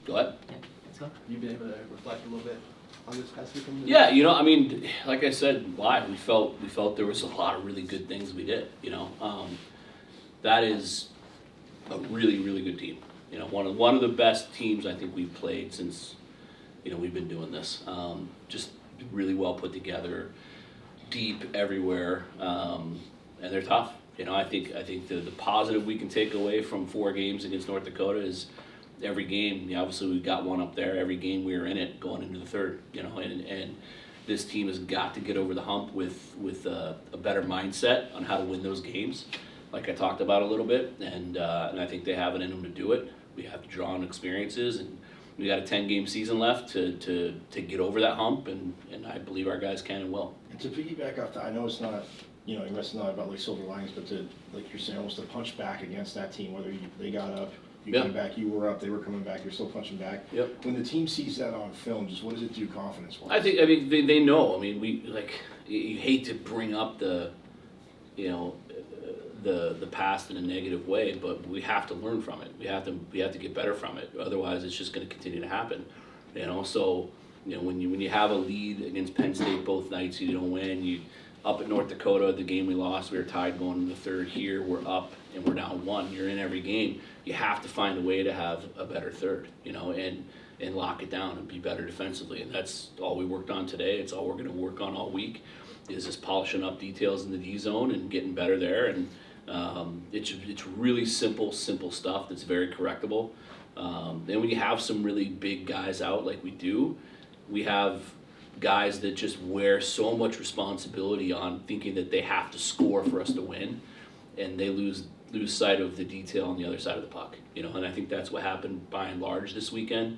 Go ahead. Yeah, let's go. You've been able to reflect a little bit on this past weekend? Yeah, you know, I mean, like I said, live, we felt there was a lot of really good things we did, you know. That is a really, really good team. You know, one of the best teams I think we've played since, you know, we've been doing this. Just really well put together, deep everywhere, and they're tough. You know, I think the positive we can take away from 4 games against North Dakota is every game, you know, obviously we've got one up there, every game we were in it going into the third, you know, and this team has got to get over the hump with a better mindset on how to win those games, like I talked about a little bit, and I think they have it in them to do it. We have to draw on experiences, and we got a 10-game season left to get over that hump, and I believe our guys can and will. And to piggyback off that, I know it's not, you know, it's not about like silver linings, but to, like you're saying, almost to punch back against that team, whether they got up, you came back, you were up, they were coming back, you're still punching back. Yep. When the team sees that on film, just what does it do confidence-wise? I mean, they know. I mean, you hate to bring up the, you know, the past in a negative way, but we have to learn from it. We have to get better from it. Otherwise, it's just going to continue to happen. You know, so you know when you have a lead against Penn State both nights, you don't win. You up at North Dakota, the game we lost, we were tied going into the third. Here we're up and we're down 1. You're in every game. You have to find a way to have a better third, you know, and lock it down and be better defensively. And that's all we worked on today. It's all we're going to work on all week, is just polishing up details in the D zone and getting better there. And it's really simple stuff that's very correctable. And when you have some really big guys out like we do, we have guys that just wear so much responsibility on thinking that they have to score for us to win, and they lose sight of the detail on the other side of the puck, you know. And I think that's what happened by and large this weekend.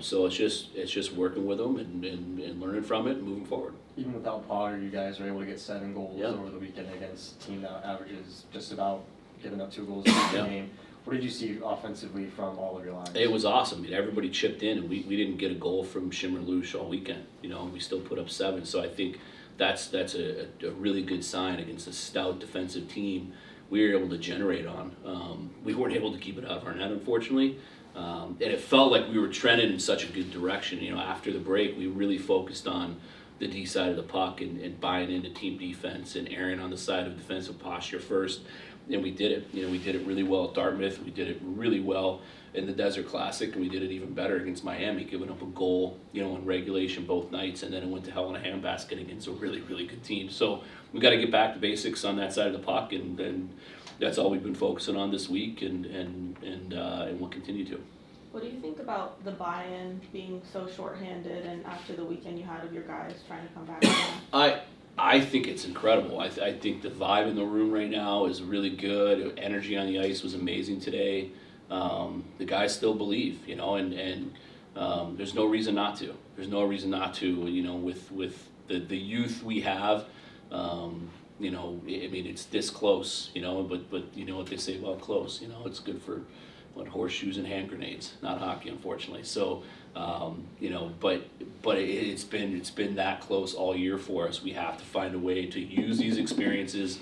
So it's just working with them and learning from it and moving forward. Even without Potter, you guys were able to get 7 goals Yep. over the weekend against a team that averages just about giving up 2 goals a Yep. game. What did you see offensively from all of your lines? It was awesome. I mean, everybody chipped in, and we didn't get a goal from Shimmer Lush all weekend, you know, and we still put up 7. So I think that's a really good sign against a stout defensive team we were able to generate on. We weren't able to keep it out of our net, unfortunately. And it felt like we were trending in such a good direction. You know, after the break, we really focused on the D side of the puck and buying into team defense and erring on the side of defensive posture first. And we did it. You know, we did it really well at Dartmouth. We did it really well in the Desert Classic, and we did it even better against Miami, giving up a goal, you know, in regulation both nights, and then it went to hell in a handbasket against a really, really good team. So we got to get back to basics on that side of the puck, and that's all we've been focusing on this week, and we'll continue to. What do you think about the buy-in being so shorthanded, and after the weekend you had of your guys trying to come back? I think it's incredible. I think the vibe in the room right now is really good. Energy on the ice was amazing today. The guys still believe, you know, and there's no reason not to. There's no reason not to, you know, with the youth we have. You know, I mean, it's this close, you know, but you know what they say about close, you know, it's good for horseshoes and hand grenades, not hockey, unfortunately. So, you know, but it's been that close all year for us. We have to find a way to use these experiences,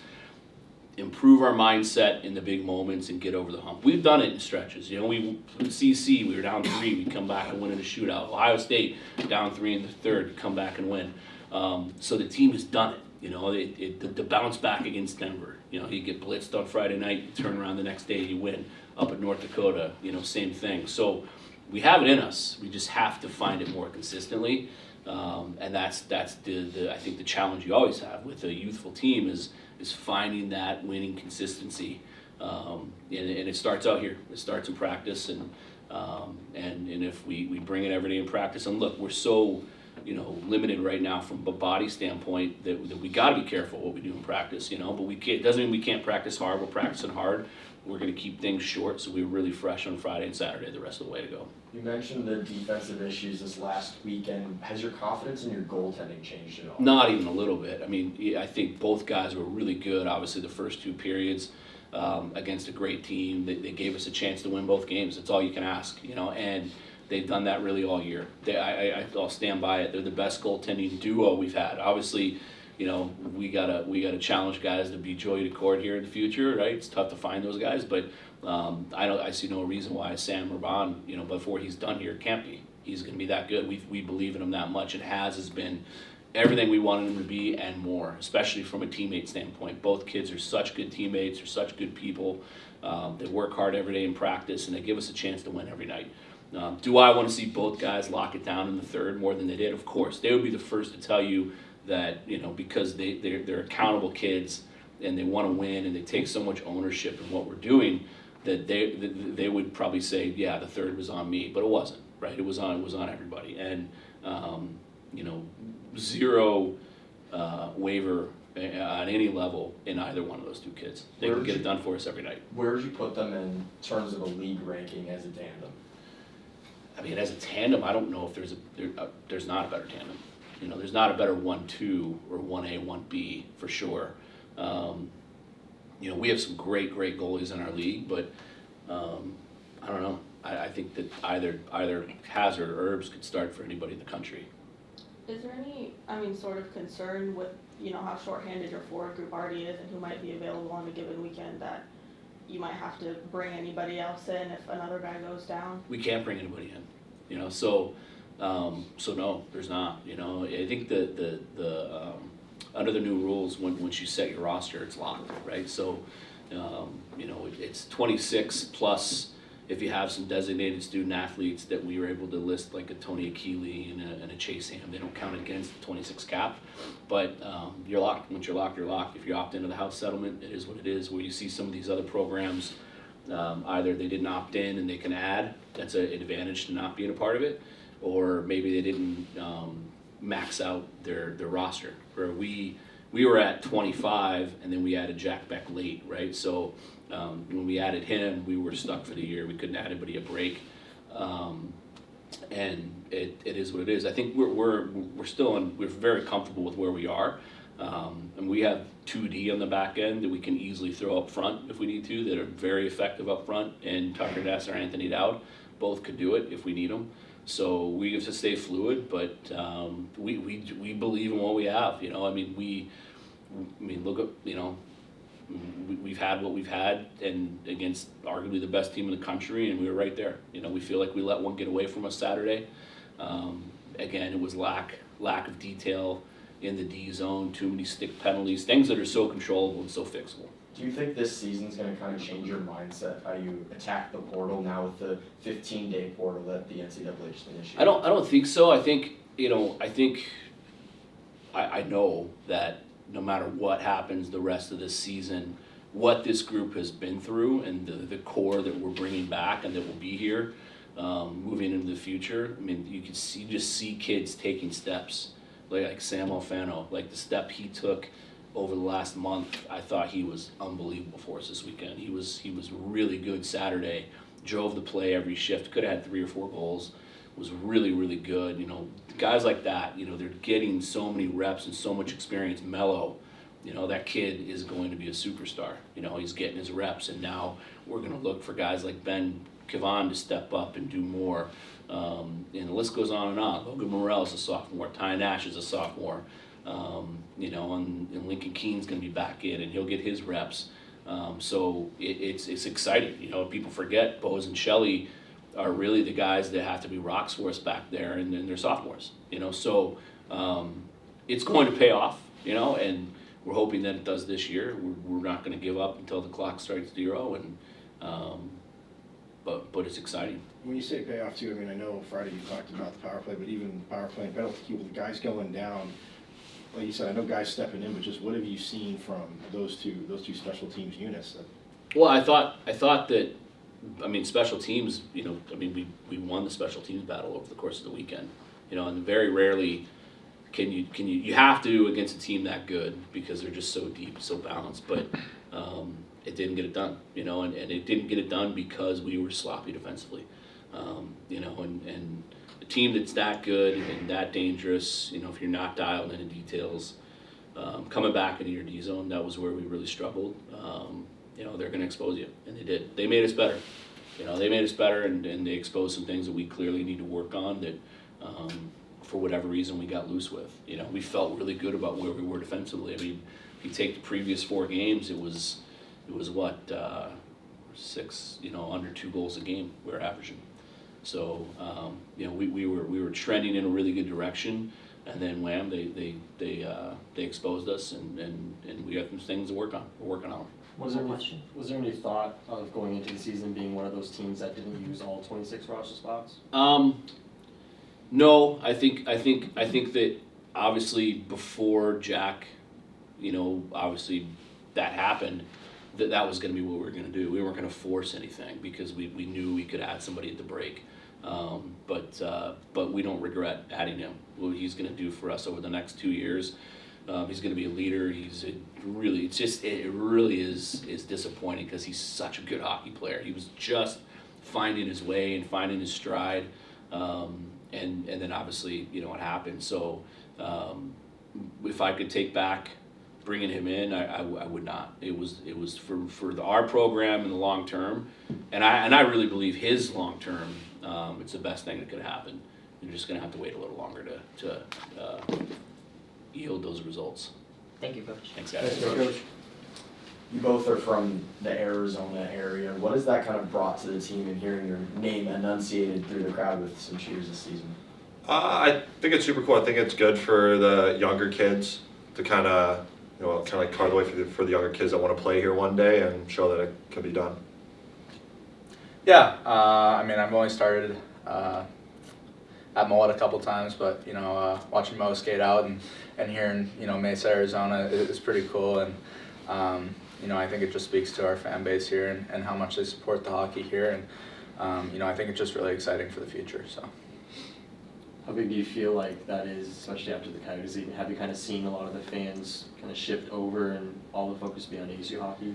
improve our mindset in the big moments, and get over the hump. We've done it in stretches. You know, CC, we were down 3, we come back and win in a shootout. Ohio State, down 3 in the third, come back and win. So the team has done it. You know, the bounce back against Denver. You know, you get blitzed on Friday night, you turn around the next day, you win. Up at North Dakota, you know, same thing. So we have it in us. We just have to find it more consistently, and that's the I think the challenge you always have with a youthful team is finding that winning consistency, and it starts out here. It starts in practice, and if we bring it every day in practice. And look, we're so, you know, limited right now from a body standpoint that we got to be careful what we do in practice, you know. But we can't. Doesn't mean we can't practice hard. We're practicing hard. We're going to keep things short, so we're really fresh on Friday and Saturday the rest of the way to go. You mentioned the defensive issues this last weekend. Has your confidence in your goaltending changed at all? Not even a little bit. I mean, I think both guys were really good. Obviously, the first 2 periods against a great team. They gave us a chance to win both games. That's all you can ask, you know, and they've done that really all year. I'll stand by it. They're the best goaltending duo we've had. Obviously, you know, we gotta challenge guys to be Joey Decord here in the future, right? It's tough to find those guys, but I see no reason why Sam Raban, you know, before he's done here, can't be. He's going to be that good. We believe in him that much. It has been everything we wanted him to be and more, especially from a teammate standpoint. Both kids are such good teammates, are such good people. They work hard every day in practice, and they give us a chance to win every night. Do I want to see both guys lock it down in the third more than they did? Of course. They would be the first to tell you that, you know, because they're accountable kids and they want to win and they take so much ownership in what we're doing, that they would probably say, yeah, the third was on me, but it wasn't, right? It was on everybody, and you know, zero waiver on any level in either one of those two kids. They would get it done for us every night. Where would you put them in terms of a league ranking as a tandem? I mean, as a tandem, I don't know if there's not a better tandem. You know, there's not a better 1-2 or 1A, 1B for sure. You know, we have some great goalies in our league, but I don't know. I think that either Hazard or Herbs could start for anybody in the country. Is there any, sort of concern with, you know, how shorthanded your forward group already is and who might be available on a given weekend that you might have to bring anybody else in if another guy goes down? We can't bring anybody in, you know, so no, there's not, you know. I think the under the new rules, once you set your roster, it's locked, right? So, you know, it's 26 plus if you have some designated student athletes that we were able to list, like a Tony Akili and a Chase Ham. They don't count against the 26 cap, but you're locked. Once you're locked, you're locked. If you opt into the house settlement, it is what it is. Where you see some of these other programs, either they didn't opt in and they can add, that's an advantage to not being a part of it, or maybe they didn't max out their roster. Where we were at 25 and then we added Jack Beck late, right? So when we added him, we were stuck for the year. We couldn't add anybody a break, and it is what it is. I think we're very comfortable with where we are, and we have 2D on the back end that we can easily throw up front if we need to, that are very effective up front, and Tucker Ness or Anthony Dowd both could do it if we need them. So we have to stay fluid, but we believe in what we have. You know, I mean, look at, you know, we've had what we've had, and against arguably the best team in the country, and we were right there. You know, we feel like we let one get away from us Saturday. Again, it was lack of detail in the D zone, too many stick penalties, things that are so controllable and so fixable. Do you think this season's going to kind of change your mindset, how you attack the portal now with the 15-day portal that the NCAA just initiated? I don't think so. I think, you know, I know that no matter what happens the rest of this season, what this group has been through and the core that we're bringing back and that will be here moving into the future. I mean, you can see kids taking steps, like Sam Alfano, like the step he took over the last month. I thought he was unbelievable for us this weekend. He was really good Saturday, drove the play every shift, could have had 3 or 4 goals, was really good. You know, guys like that, you know, they're getting so many reps and so much experience. Mello, you know, that kid is going to be a superstar. You know, he's getting his reps, and now we're going to look for guys like Ben Kivan to step up and do more. And the list goes on and on. Logan Morrell is a sophomore. Ty Nash is a sophomore. You know, and Lincoln Keen's going to be back in, and he'll get his reps. So it's exciting. You know, people forget Bose and Shelley are really the guys that have to be rocks for us back there, and they're sophomores. You know, so it's going to pay off. You know, and we're hoping that it does this year. We're not going to give up until the clock strikes 0, and but it's exciting. When you say payoff too, I mean, I know Friday you talked about the power play, but even power play and penalty kill, the guys going down, like you said, I know guys stepping in, but just what have you seen from those two special teams units? Well, I thought that, I mean, special teams, you know, I mean, we won the special teams battle over the course of the weekend, you know, and very rarely can you have to against a team that good because they're just so deep, so balanced, but it didn't get it done, you know, and it didn't get it done because we were sloppy defensively, you know, and a team that's that good and that dangerous, you know, if you're not dialed into details, coming back into your D zone, that was where we really struggled. You know, they're going to expose you, and they did. They made us better. You know, they made us better, and they exposed some things that we clearly need to work on that, for whatever reason, we got loose with. You know, we felt really good about where we were defensively. I mean, if you take the previous 4 games, it was what, 6, under 2 goals a game we're averaging. So, we were trending in a really good direction, and then wham, they exposed us, and we got some things to work on. We're working on them. Was there any thought of going into the season being one of those teams that didn't use all 26 roster spots? No, I think that obviously before Jack, obviously that happened, that was going to be what we were going to do. We weren't going to force anything because we knew we could add somebody at the break. But we don't regret adding him. What he's going to do for us over the next 2 years, he's going to be a leader. It really is disappointing because he's such a good hockey player. He was just finding his way and finding his stride, and then obviously what happened. So if I could take back bringing him in, I would not. It was for our program in the long term, and I really believe his long term. It's the best thing that could happen. You're just going to have to wait a little longer to yield those results. Thank you, Coach. Thanks, guys. You both are from the Arizona area. What has that kind of brought to the team and hearing your name enunciated through the crowd with some cheers this season? I think it's super cool. I think it's good for the younger kids to kind of like carve the way for the younger kids that want to play here one day and show that it can be done. Yeah, I've only started at Mullet a couple times, but watching Mo skate out and hearing Mesa, Arizona is pretty cool, and I think it just speaks to our fan base here and how much they support the hockey here, and I think it's just really exciting for the future. So. How big do you feel like that is, especially after the Coyotes? Have you kind of seen a lot of the fans kind of shift over and all the focus be on ASU hockey?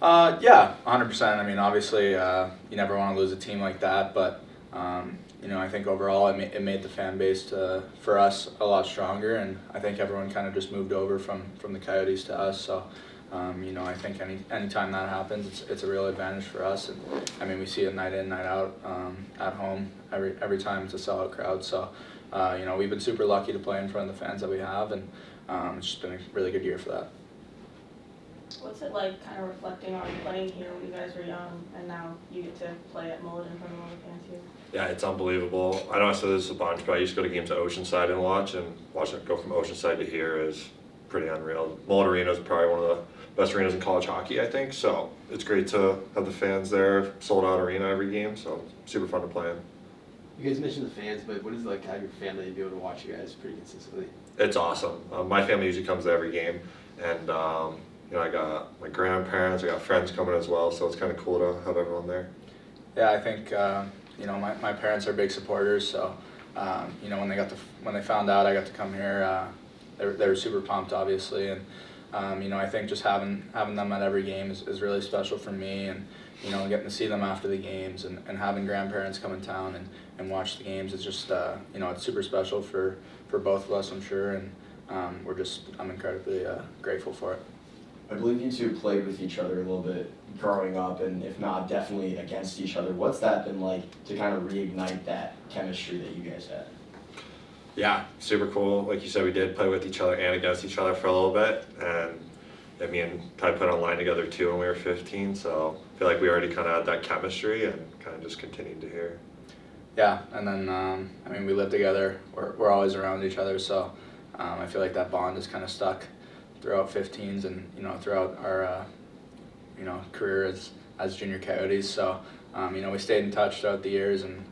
Yeah, 100%. Obviously, you never want to lose a team like that, but I think overall it made the fan base for us a lot stronger, and I think everyone kind of just moved over from the Coyotes to us. So, I think anytime that happens, it's a real advantage for us. And we see it night in, night out at home. Every time it's a sellout crowd. So, we've been super lucky to play in front of the fans that we have, and it's just been a really good year for that. What's it like kind of reflecting on playing here when you guys were young and now you get to play at Mullet in front of all the fans here? Yeah, it's unbelievable. I know I said this a bunch, but I used to go to games at Oceanside and watching it go from Oceanside to here is pretty unreal. Mullet Arena is probably one of the best arenas in college hockey, I think. So it's great to have the fans there, sold out arena every game. So super fun to play in. You guys mentioned the fans, but what is it like to have your family be able to watch you guys pretty consistently? It's awesome. My family usually comes to every game, and I got my grandparents, I got friends coming as well. So it's kind of cool to have everyone there. Yeah, I think my parents are big supporters, so when they found out I got to come here, they were super pumped, obviously, and I think just having them at every game is really special for me, and getting to see them after the games and having grandparents come in town and watch the games is just it's super special for both of us, I'm sure, and I'm incredibly grateful for it. I believe you two played with each other a little bit growing up, and if not, definitely against each other. What's that been like to kind of reignite that chemistry that you guys had? Yeah, super cool. Like you said, we did play with each other and against each other for a little bit, and me and Ty put on a line together too when we were 15, so I feel like we already kind of had that chemistry and kind of just continued to here. Yeah, and then we live together. We're always around each other, so I feel like that bond is kind of stuck throughout 15s and throughout our career as junior Coyotes. So we stayed in touch throughout the years, and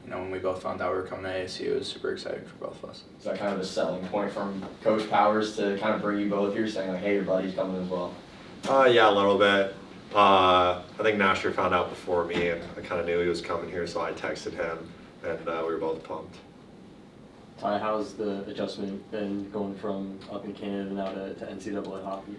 when we both found out we were coming to ASU, it was super exciting for both of us. Is that kind of a selling point from Coach Powers to kind of bring you both here, saying like, hey, your buddy's coming as well? Yeah, a little bit. I think Nasher found out before me, and I kind of knew he was coming here, so I texted him, and we were both pumped. Ty, how's the adjustment been going from up in Canada now to NCAA hockey?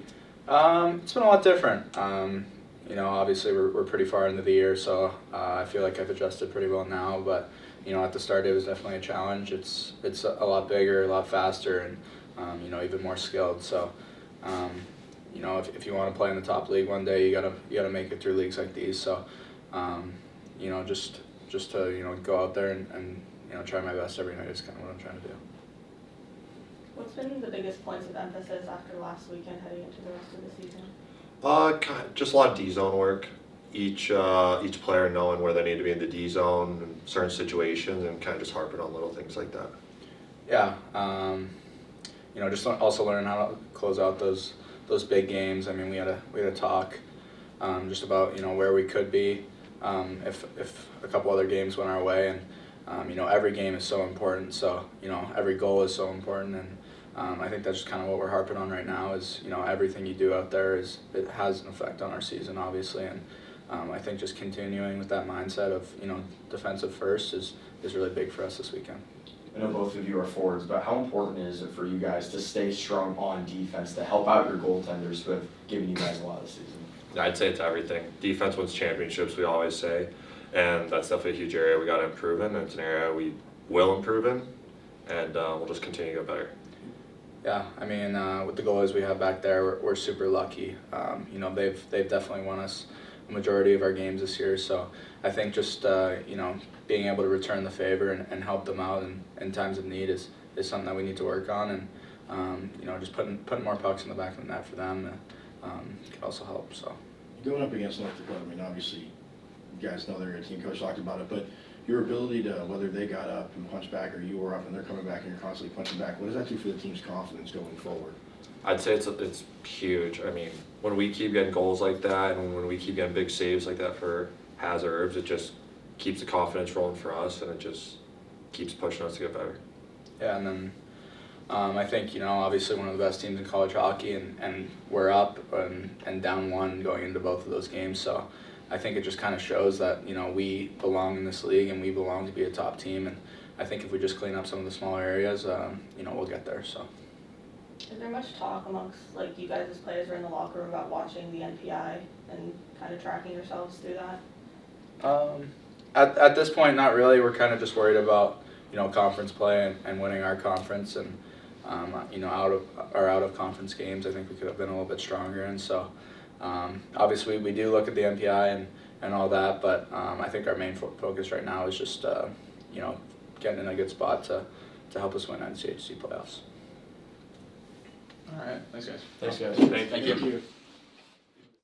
It's been a lot different. Obviously we're pretty far into the year, so I feel like I've adjusted pretty well now. But at the start it was definitely a challenge. It's a lot bigger, a lot faster, and even more skilled. So if you want to play in the top league one day, you gotta make it through leagues like these. So just to go out there and try my best every night is kind of what I'm trying to do. What's been the biggest points of emphasis after last weekend heading into the rest of the season? Just a lot of D-zone work. each player knowing where they need to be in the D zone in certain situations and kind of just harping on little things like that. Yeah, just also learning how to close out those big games. I mean, we had a talk just about where we could be if a couple other games went our way, and every game is so important. So every goal is so important, and I think that's just kind of what we're harping on right now. Is everything you do out there it has an effect on our season, obviously, and I think just continuing with that mindset of defensive first is really big for us this weekend. I know both of you are forwards, but how important is it for you guys to stay strong on defense to help out your goaltenders who have given you guys a lot this season? I'd say it's everything. Defense wins championships, we always say, and that's definitely a huge area we got to improve in, and it's an area we will improve in, and we'll just continue to get better. Yeah, I mean, with the goalies we have back there, we're super lucky. They've definitely won us a majority of our games this year, so I think just being able to return the favor and help them out in times of need is something that we need to work on, and just putting more pucks in the back of the net for them could also help. So Going up against North Dakota, I mean, obviously, you guys know their team coach talked about it, but your ability to, whether they got up and punched back or you were up and they're coming back and you're constantly punching back, what does that do for the team's confidence going forward? I'd say it's huge. I mean, when we keep getting goals like that and when we keep getting big saves like that for Herbs, it just keeps the confidence rolling for us, and it just keeps pushing us to get better. yeah, and then I think obviously one of the best teams in college hockey, and we're up and down one going into both of those games. So I think it just kind of shows that we belong in this league and we belong to be a top team. And I think if we just clean up some of the smaller areas, we'll get there. So. Is there much talk amongst you guys as players or in the locker room about watching the NPI and kind of tracking yourselves through that? At this point, not really. We're kind of just worried about conference play and winning our conference, and out of conference games, I think we could have been a little bit stronger. And so obviously we do look at the NPI and all that, but I think our main focus right now is just getting in a good spot to help us win NCHC playoffs. All right, thanks guys. Thanks, guys. Thank you. Thank you.